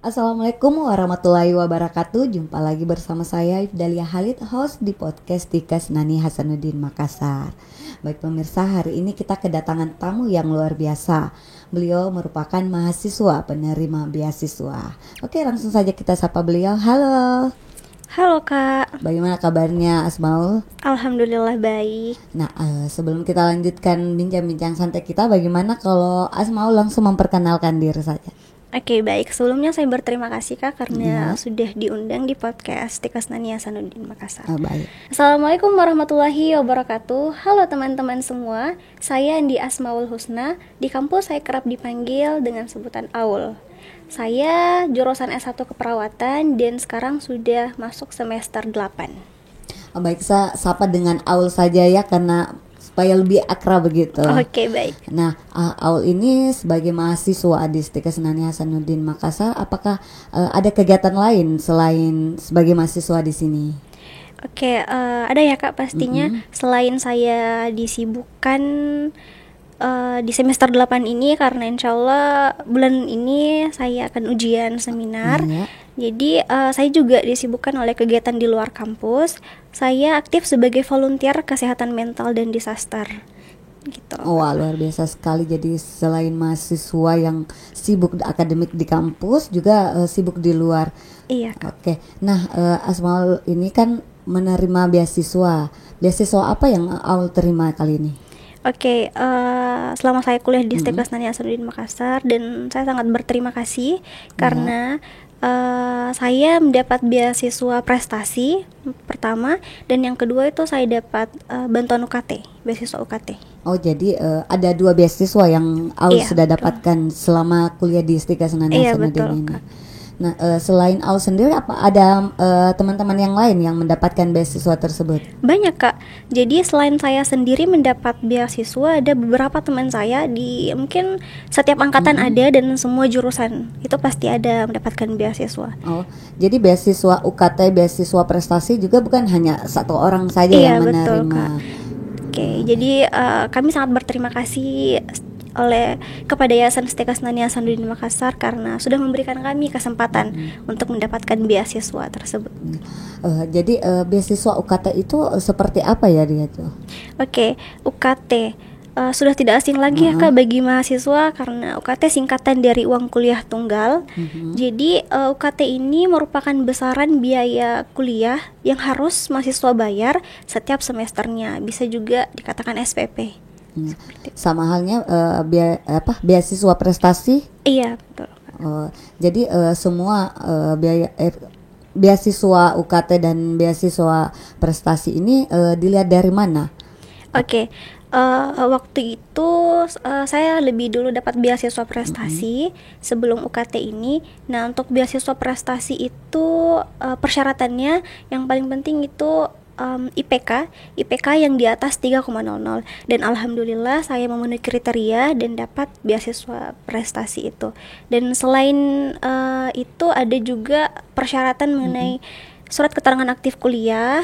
Assalamualaikum warahmatullahi wabarakatuh. Jumpa lagi bersama saya Ifdalia Halid, host di podcast Tikas Nani Hasanuddin Makassar. Baik pemirsa, hari ini kita kedatangan tamu yang luar biasa. Beliau merupakan mahasiswa penerima beasiswa. Oke, langsung saja kita sapa beliau. Halo. Halo Kak, Bagaimana kabarnya Asmaul? Alhamdulillah baik. Nah, sebelum kita lanjutkan bincang-bincang santai kita, bagaimana kalau Asmaul langsung memperkenalkan diri saja? Oke baik, sebelumnya saya berterima kasih Kak karena Ya. sudah diundang di podcast Tikas Nani Hasanuddin Makassar. Baik. Assalamualaikum warahmatullahi wabarakatuh. Halo teman-teman semua, saya Andi Asmaul Husna. Di kampus saya kerap dipanggil dengan sebutan Aul. Saya jurusan S1 Keperawatan dan sekarang sudah masuk semester 8. Baik, saya sapa dengan Aul saja ya, karena supaya lebih akrab begitu. Oke baik. Nah, Aul ini sebagai mahasiswa di STIKA Senani Hasanuddin Makassar, apakah ada kegiatan lain selain sebagai mahasiswa di sini? Oke, ada ya Kak pastinya. Selain saya disibukkan di semester 8 ini karena insya Allah bulan ini saya akan ujian seminar. Ya. Jadi saya juga disibukkan oleh kegiatan di luar kampus. Saya aktif sebagai volunteer kesehatan mental dan disaster gitu. Wah, luar biasa sekali. Jadi selain mahasiswa yang sibuk akademik di kampus, juga sibuk di luar. Iya Kak. Oke. Nah, Asmaul ini kan menerima beasiswa. Beasiswa apa yang Aul terima kali ini? Oke, selama saya kuliah di STIKA Senani Hasanuddin Makassar, dan saya sangat berterima kasih karena saya mendapat beasiswa prestasi pertama, dan yang kedua itu saya dapat bantuan UKT, beasiswa UKT. Oh, jadi ada dua beasiswa yang Aul Iya, sudah betul. dapatkan selama kuliah di STIKA Senani Iya, Hasanuddin betul, ini. Kak. Nah, selain Aul sendiri, apa ada teman-teman yang lain yang mendapatkan beasiswa tersebut? Banyak Kak. Jadi selain saya sendiri mendapat beasiswa, ada beberapa teman saya di mungkin setiap angkatan ada, dan semua jurusan itu pasti ada mendapatkan beasiswa. Oh, jadi beasiswa UKT, beasiswa prestasi juga bukan hanya satu orang saja Iya, yang betul, menerima. Kak. Oke, jadi kami sangat berterima kasih kepada Yayasan STIKA Senani Hasanuddin Makassar karena sudah memberikan kami kesempatan untuk mendapatkan beasiswa tersebut. Jadi beasiswa UKT itu seperti apa ya dia tuh? Oke, UKT sudah tidak asing lagi ya Kak bagi mahasiswa karena UKT singkatan dari uang kuliah tunggal. Jadi UKT ini merupakan besaran biaya kuliah yang harus mahasiswa bayar setiap semesternya. Bisa juga dikatakan SPP. Sama halnya beasiswa prestasi. Iya, betul. Jadi semua beasiswa UKT dan beasiswa prestasi ini dilihat dari mana? Oke, waktu itu saya lebih dulu dapat beasiswa prestasi sebelum UKT ini. Nah, untuk beasiswa prestasi itu persyaratannya yang paling penting itu IPK yang di atas 3,00, dan alhamdulillah saya memenuhi kriteria dan dapat beasiswa prestasi itu. Dan selain itu ada juga persyaratan mengenai surat keterangan aktif kuliah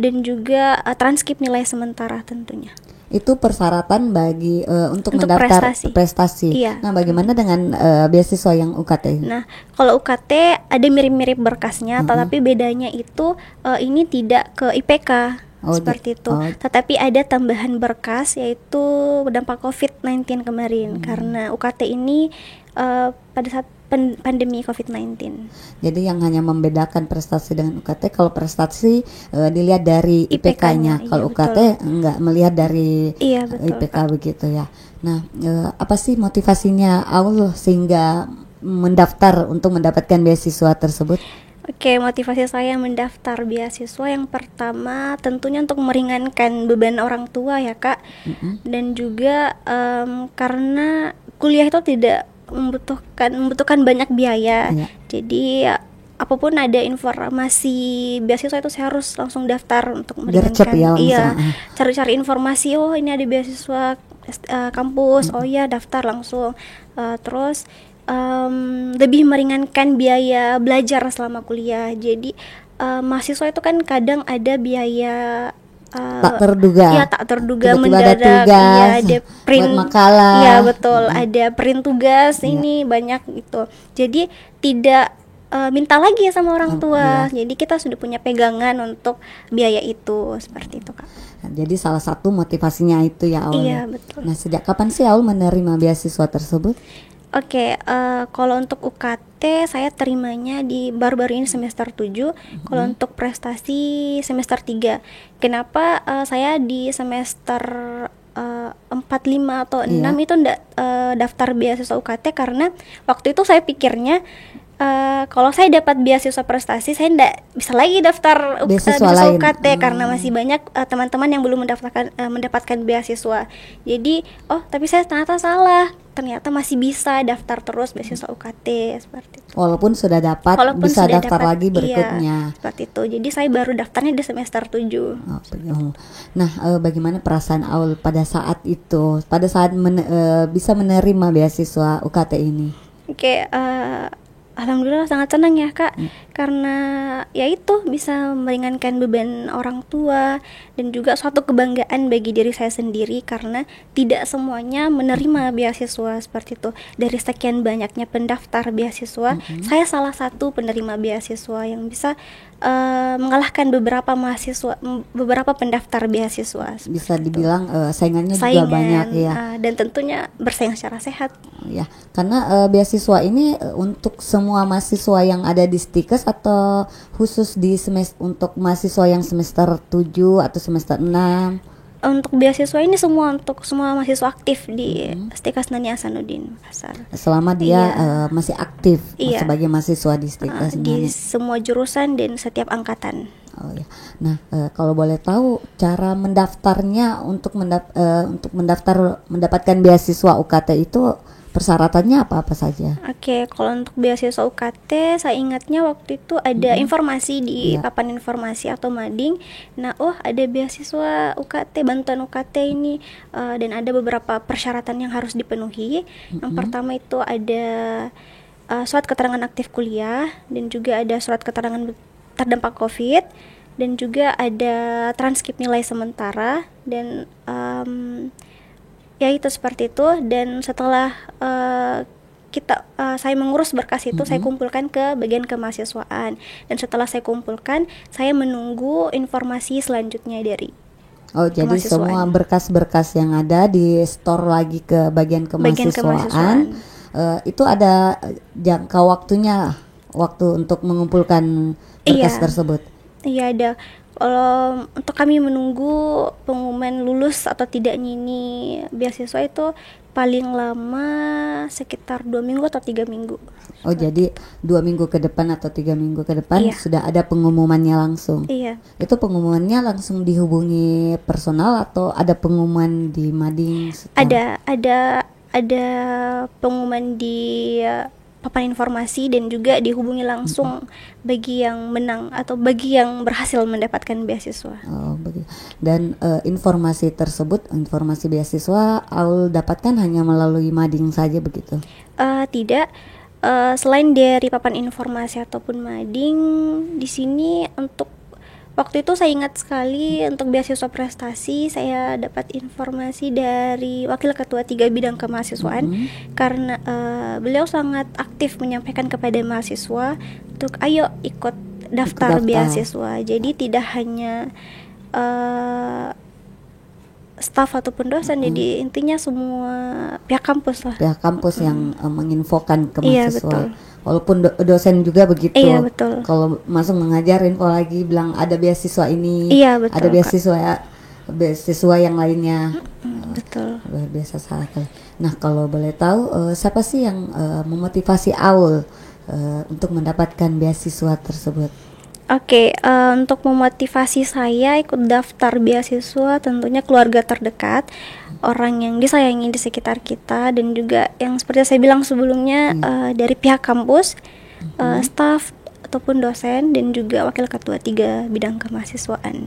dan juga transkrip nilai sementara tentunya. Itu persyaratan bagi untuk mendaftar prestasi. prestasi. Iya. Nah, bagaimana dengan beasiswa yang UKT? Nah, kalau UKT ada mirip-mirip berkasnya, tetapi bedanya itu ini tidak ke IPK seperti itu. Tetapi ada tambahan berkas yaitu dampak COVID-19 kemarin karena UKT ini pada saat pandemi COVID-19. Jadi yang hanya membedakan prestasi dengan UKT, kalau prestasi dilihat dari IPK-nya, kalau iya, UKT enggak melihat dari Iya, betul, IPK Kak. begitu ya. Nah, apa sih motivasinya Aul sehingga mendaftar untuk mendapatkan beasiswa tersebut? Oke, motivasi saya mendaftar beasiswa yang pertama tentunya untuk meringankan beban orang tua ya Kak, dan juga karena kuliah itu tidak membutuhkan banyak biaya. Iya. Jadi apapun ada informasi beasiswa itu saya harus langsung daftar untuk Gercep meringankan. ya, Iya, langsung. cari-cari informasi, oh ini ada beasiswa kampus, oh ya daftar langsung. Terus lebih meringankan biaya belajar selama kuliah. Jadi mahasiswa itu kan kadang ada biaya tak terduga. Ya tak terduga Tiba-tiba ada mendadak. tugas, Iya, ada print buat makalah. Iya betul, ada print tugas ini banyak gitu. Jadi tidak minta lagi sama orang tua. Iya. Jadi kita sudah punya pegangan untuk biaya itu, seperti itu Kak. Nah, jadi salah satu motivasinya itu ya Aul. Iya betul. Nah, sejak kapan sih Aul menerima beasiswa tersebut? Oke, kalau untuk UKT saya terimanya di baru-baru ini semester 7. Kalau untuk prestasi semester 3. Kenapa saya di semester 4, 5 atau 6 itu ndak daftar beasiswa UKT, karena waktu itu saya pikirnya kalau saya dapat beasiswa prestasi, saya ndak bisa lagi daftar Beasiswa beasiswa lain. UKT karena masih banyak teman-teman yang belum mendapatkan beasiswa. Jadi, tapi saya ternyata salah. Ternyata masih bisa daftar terus beasiswa UKT seperti itu. Walaupun sudah dapat, Walaupun bisa sudah daftar dapat, lagi berikutnya. Iya, seperti itu. Jadi saya baru daftarnya di semester 7. Oh, begitu. Nah, bagaimana perasaan Aul pada saat itu? Pada saat bisa menerima beasiswa UKT ini? Oke, alhamdulillah sangat senang ya Kak, karena ya itu bisa meringankan beban orang tua dan juga suatu kebanggaan bagi diri saya sendiri, karena tidak semuanya menerima beasiswa seperti itu. Dari sekian banyaknya pendaftar beasiswa, saya salah satu penerima beasiswa yang bisa mengalahkan beberapa pendaftar beasiswa. Bisa dibilang saingannya juga banyak ya. Dan tentunya bersaing secara sehat. Ya, karena beasiswa ini untuk semua mahasiswa yang ada di Stikes atau khusus di untuk mahasiswa yang semester 7 atau semester 6? Untuk beasiswa ini untuk semua mahasiswa aktif di Stikes Nani Hasanuddin Makassar. Selama dia masih aktif sebagai mahasiswa di Stikes di semua jurusan dan setiap angkatan. Oh ya. Nah, kalau boleh tahu cara mendaftarnya untuk mendapatkan beasiswa UKT itu persyaratannya apa saja? Oke, kalau untuk beasiswa UKT, saya ingatnya waktu itu ada informasi di papan informasi atau mading. Nah, ada beasiswa UKT, bantuan UKT ini, dan ada beberapa persyaratan yang harus dipenuhi. Yang pertama itu ada surat keterangan aktif kuliah, dan juga ada surat keterangan terdampak COVID, dan juga ada transkrip nilai sementara, dan ya itu seperti itu. Dan setelah saya mengurus berkas itu, saya kumpulkan ke bagian kemahasiswaan, dan setelah saya kumpulkan, saya menunggu informasi selanjutnya dari jadi semua berkas-berkas yang ada di store lagi ke bagian kemahasiswaan. Itu ada jangka waktu untuk mengumpulkan berkas tersebut. Iya, ada. Kalau untuk kami menunggu pengumuman lulus atau tidaknya ini beasiswa itu paling lama sekitar 2 minggu atau 3 minggu. Jadi 2 minggu ke depan atau 3 minggu ke depan sudah ada pengumumannya langsung. Iya. Itu pengumumannya langsung dihubungi personal atau ada pengumuman di mading? Ada pengumuman di papan informasi, dan juga dihubungi langsung bagi yang menang atau bagi yang berhasil mendapatkan beasiswa. Begitu. Dan informasi beasiswa Aul dapatkan hanya melalui mading saja begitu? Tidak. Selain dari papan informasi ataupun mading, di sini untuk waktu itu saya ingat sekali untuk beasiswa prestasi saya dapat informasi dari Wakil Ketua 3 Bidang Kemahasiswaan, karena beliau sangat aktif menyampaikan kepada mahasiswa untuk ayo ikut daftar beasiswa. Jadi tidak hanya staf ataupun dosen, jadi intinya semua pihak kampus lah. Pihak kampus yang menginfokan ke Iya, mahasiswa. betul. Walaupun dosen juga begitu. Iya, betul. Kalau masuk mengajar info lagi bilang ada beasiswa ini, iya, betul, ada beasiswa yang lainnya. Betul. Luar biasa sekali. Nah, kalau boleh tahu siapa sih yang memotivasi Aul untuk mendapatkan beasiswa tersebut? Oke, untuk memotivasi saya ikut daftar beasiswa tentunya keluarga terdekat, orang yang disayangi di sekitar kita, dan juga yang seperti saya bilang sebelumnya dari pihak kampus, staf ataupun dosen, dan juga wakil ketua 3 bidang kemahasiswaan.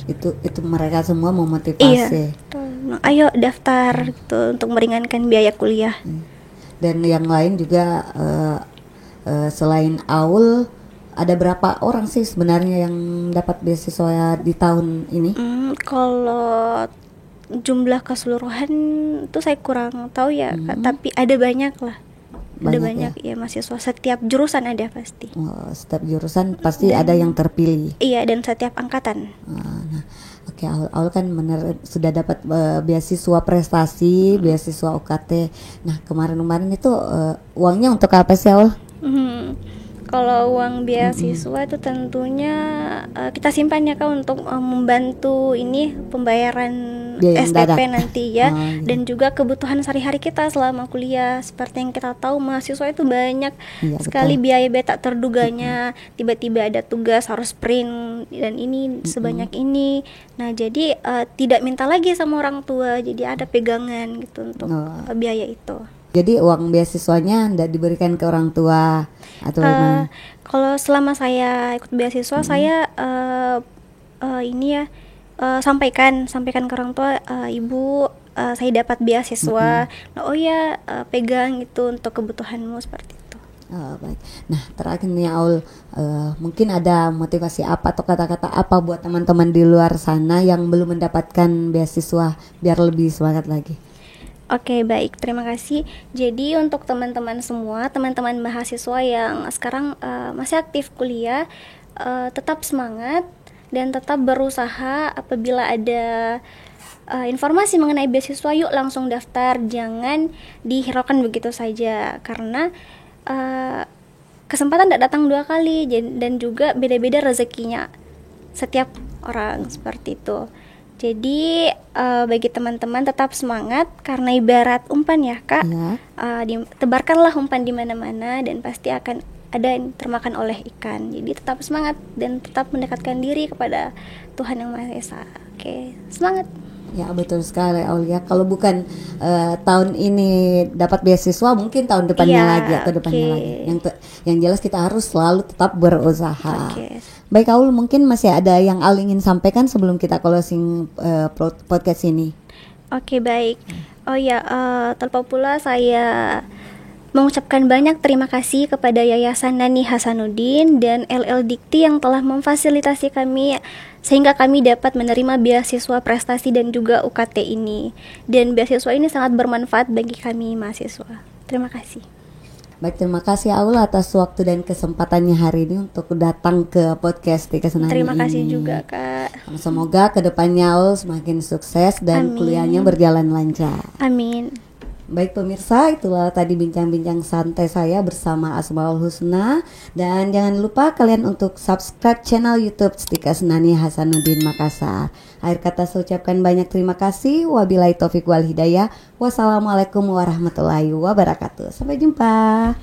Itu mereka semua memotivasi. Iya. Nah, ayo daftar gitu untuk meringankan biaya kuliah. Dan yang lain juga selain Aul ada berapa orang sih sebenarnya yang dapat beasiswa di tahun ini? Kalau jumlah keseluruhan itu saya kurang tahu ya, Kak, tapi ada banyak lah. Ada banyak ya mahasiswa, setiap jurusan ada pasti. Setiap jurusan pasti ada yang terpilih. Iya, dan setiap angkatan. Nah, oke, Aul kan sudah dapat beasiswa prestasi, beasiswa UKT. Nah, kemarin itu uangnya untuk apa sih, Aul? Kalau uang beasiswa itu tentunya kita simpan ya, Kak, untuk membantu ini pembayaran SPP nanti ya, dan juga kebutuhan sehari-hari kita selama kuliah. Seperti yang kita tahu, mahasiswa itu banyak sekali biaya tak terduganya. Tiba-tiba ada tugas harus print dan ini sebanyak ini. Nah, jadi tidak minta lagi sama orang tua, jadi ada pegangan gitu untuk biaya itu. Jadi uang beasiswanya tidak diberikan ke orang tua atau gimana? Kalau selama saya ikut beasiswa, saya sampaikan ke orang tua, ibu, saya dapat beasiswa. Pegang gitu untuk kebutuhanmu, seperti itu. Baik. Nah, terakhir nih Aul, mungkin ada motivasi apa atau kata-kata apa buat teman-teman di luar sana yang belum mendapatkan beasiswa biar lebih semangat lagi? Oke, baik, terima kasih. Jadi untuk teman-teman semua, teman-teman mahasiswa yang sekarang masih aktif kuliah, tetap semangat dan tetap berusaha. Apabila ada informasi mengenai beasiswa, yuk langsung daftar, jangan dihiraukan begitu saja, karena kesempatan tidak datang dua kali, dan juga beda-beda rezekinya setiap orang, seperti itu. Jadi bagi teman-teman tetap semangat, karena ibarat umpan ya, Kak. Tebarkanlah umpan di mana-mana dan pasti akan ada yang termakan oleh ikan. Jadi tetap semangat dan tetap mendekatkan diri kepada Tuhan Yang Maha Esa. Oke, semangat. Ya, betul sekali Aulia. Kalau bukan tahun ini dapat beasiswa, mungkin tahun depannya lagi atau depannya lagi. Yang jelas kita harus selalu tetap berusaha. Baik Aul, mungkin masih ada yang Aul ingin sampaikan sebelum kita closing podcast ini? Oke, baik. Terlupa pula saya mengucapkan banyak terima kasih kepada Yayasan Nani Hasanuddin dan LL Dikti yang telah memfasilitasi kami sehingga kami dapat menerima beasiswa prestasi dan juga UKT ini. Dan beasiswa ini sangat bermanfaat bagi kami mahasiswa. Terima kasih. Baik, terima kasih Aul atas waktu dan kesempatannya hari ini untuk datang ke podcast Tikas Nani. Terima kasih juga, Kak. Semoga kedepannya Aul semakin sukses dan kuliahnya berjalan lancar. Amin. Baik pemirsa, itulah tadi bincang-bincang santai saya bersama Asmaul Husna. Dan jangan lupa kalian untuk subscribe channel YouTube Tikas Nani Hasanuddin Makassar. Akhir kata saya ucapkan banyak terima kasih. Wabillahi taufiq wal hidayah. Wassalamualaikum warahmatullahi wabarakatuh. Sampai jumpa.